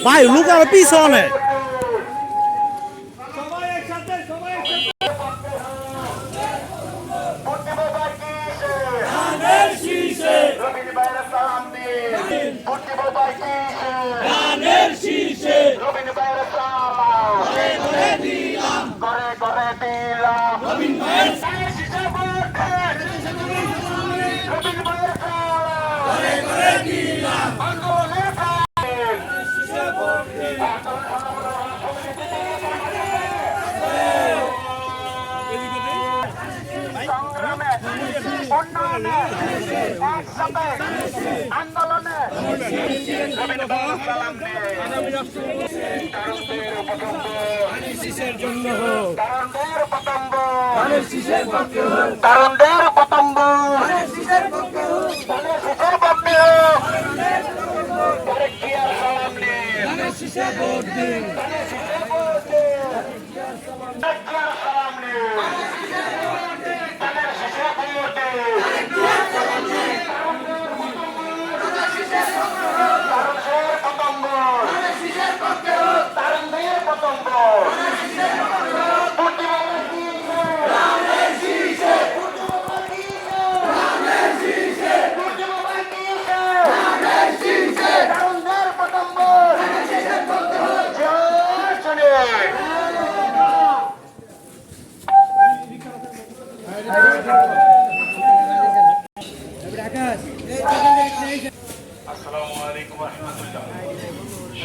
ভাই লুকার পিছনে আন্দোলনে তারুণদের পতঙ্গ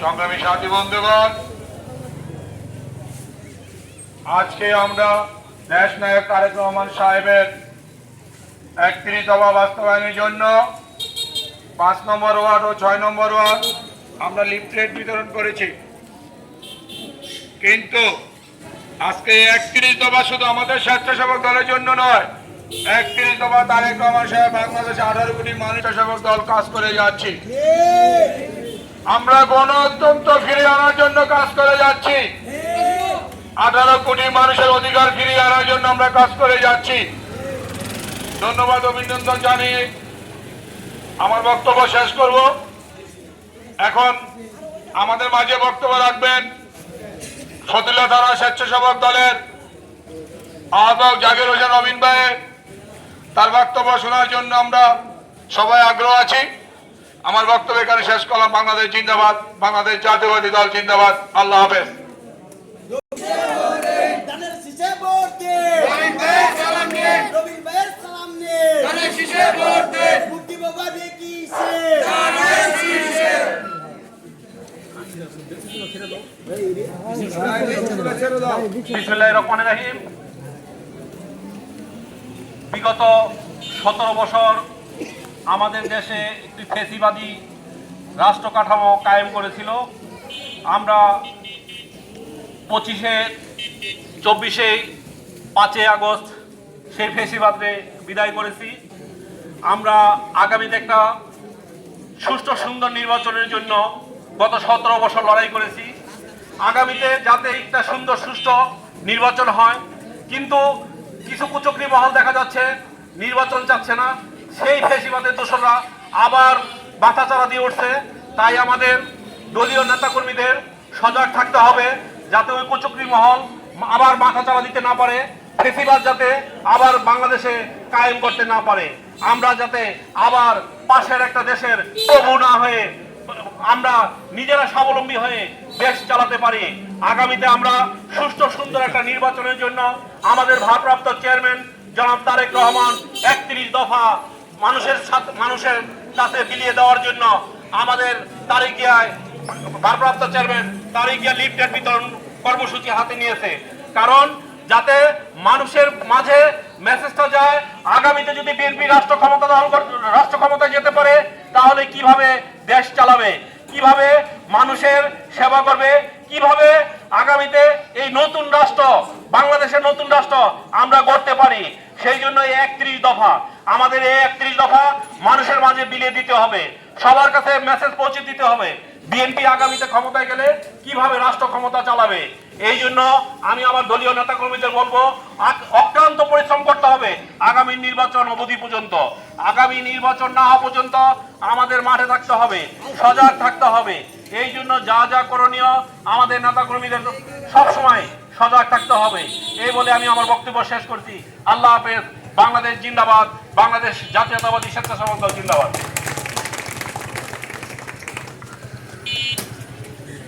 সংগ্রামী সাথী বন্ধুগণ, আজকে আমরা দেশ নায়ক তারেক রহমান সাহেবের ৩১ দফা বাস্তবায়নের জন্য ৫ নম্বর ওয়ার্ড ও ৬ নম্বর ওয়ার্ড আমরা লিফলেট বিতরণ করেছি। কিন্তু আজকে ৩১ দফা শুধু আমাদের স্বেচ্ছাসেবক দলের জন্য নয়, ৩১ দফা তারেক রহমান সাহেব বাংলাদেশে 18 কোটি মানুষ স্বেচ্ছাসেবক দল কাজ করে যাচ্ছি। আমরা গণতন্ত্র ফিরিয়ে আনার জন্য কাজ করে যাচ্ছি। 18 কোটি মানুষের অধিকার ফিরিয়ে আনার জন্য আমরা কাজ করে যাচ্ছি। ধন্যবাদ, অভিনন্দন জানিয়ে আমার বক্তব্য শেষ করব। এখন আমাদের মাঝে বক্তব্য রাখবেন ফতুল্লা থানা স্বেচ্ছাসেবক দলের আহ্বায়ক জাকির হোসেন অমিন ভাই। তার বক্তব্য শোনার জন্য আমরা সবাই আগ্রহ আছি। আমার বক্তব্য এখানে শেষ করলাম। বাংলাদেশ জিন্দাবাদ, বাংলাদেশ জাতীয়বাদী দল জিন্দাবাদ। আল্লাহ হাফেজ। বিগত 17 বছর আমাদের দেশে একটি ফ্যাসিবাদী রাষ্ট্র কাঠামো কায়েম করেছিল। আমরা 5 আগস্ট সেই ফ্যাসিবাদে বিদায় করেছি। আমরা আগামীতে একটা সুষ্ঠু সুন্দর নির্বাচনের জন্য গত 17 বছর লড়াই করেছি। আগামীতে যাতে একটা সুন্দর সুষ্ঠু নির্বাচন হয়, কিন্তু কিছু কুচক্রী মহল দেখা যাচ্ছে নির্বাচন চাচ্ছে না। সেই ফ্যাসিবাদের দোষরা আবার মাথাচাড়া দিয়ে উঠছে। তাই আমাদের দলীয় নেতাকর্মীদের সজাগ থাকতে হবে যাতে ওই কুচক্রী মহল আবার মাথাচাড়া দিতে না পারে, ফ্যাসিবাদ যাতে আবার বাংলাদেশে কায়েম করতে না পারে। আমরা যাতে আবার পাশের একটা দেশের প্রভু না হয়ে আমরা নিজেরা স্বাবলম্বী হয়ে দেশ চালাতে পারি। আগামীতে আমরা সুষ্ঠু সুন্দর একটা নির্বাচনের জন্য আমাদের ভারপ্রাপ্ত চেয়ারম্যান জনাব তারেক রহমান ৩১ দফা মানুষের কাছে বিলিয়ে দেওয়ার জন্য আমাদের তারিখিয়ায় ভারপ্রাপ্ত চেয়ারম্যান তারিখিয়া লিফলেট বিতরণ কর্মসূচি হাতে নিয়েছে। কারণ যাতে মানুষের মাঝে মেসেজটা যায় আগামীতে যদি বিএনপি রাষ্ট্র ক্ষমতায় যেতে পারে তাহলে কিভাবে দেশ চালাবে, কিভাবে মানুষের সেবা করবে, কিভাবে আগামীতে এই নতুন রাষ্ট্র, বাংলাদেশের নতুন রাষ্ট্র আমরা গড়তে পারি। সেই জন্য এই 31 দফা, আমাদের এই 31 দফা মানুষের মাঝে বিলিয়ে দিতে হবে, সবার কাছে মেসেজ পৌঁছে দিতে হবে। বিএনপি আগামীতে ক্ষমতায় গেলে কিভাবে রাষ্ট্র ক্ষমতা চালাবে। এই জন্য আমি আমার দলীয় নেতা কর্মীদের বলবো, অক্লান্ত পরিশ্রম করতে হবে আগামী নির্বাচন অবধি পর্যন্ত। আগামী নির্বাচন না হওয়া পর্যন্ত আমাদের মাঠে থাকতে হবে, সজাগ থাকতে হবে। এই জন্য যা যা করণীয় আমাদের নেতা কর্মীদের সবসময় সজাগ থাকতে হবে। এই বলে আমি আমার বক্তব্য শেষ করছি। আল্লাহ হাফেজ। বাংলাদেশ জিন্দাবাদ। বাংলাদেশ জাতীয়তাবাদী স্বেচ্ছাসেবক দল জিন্দাবাদ।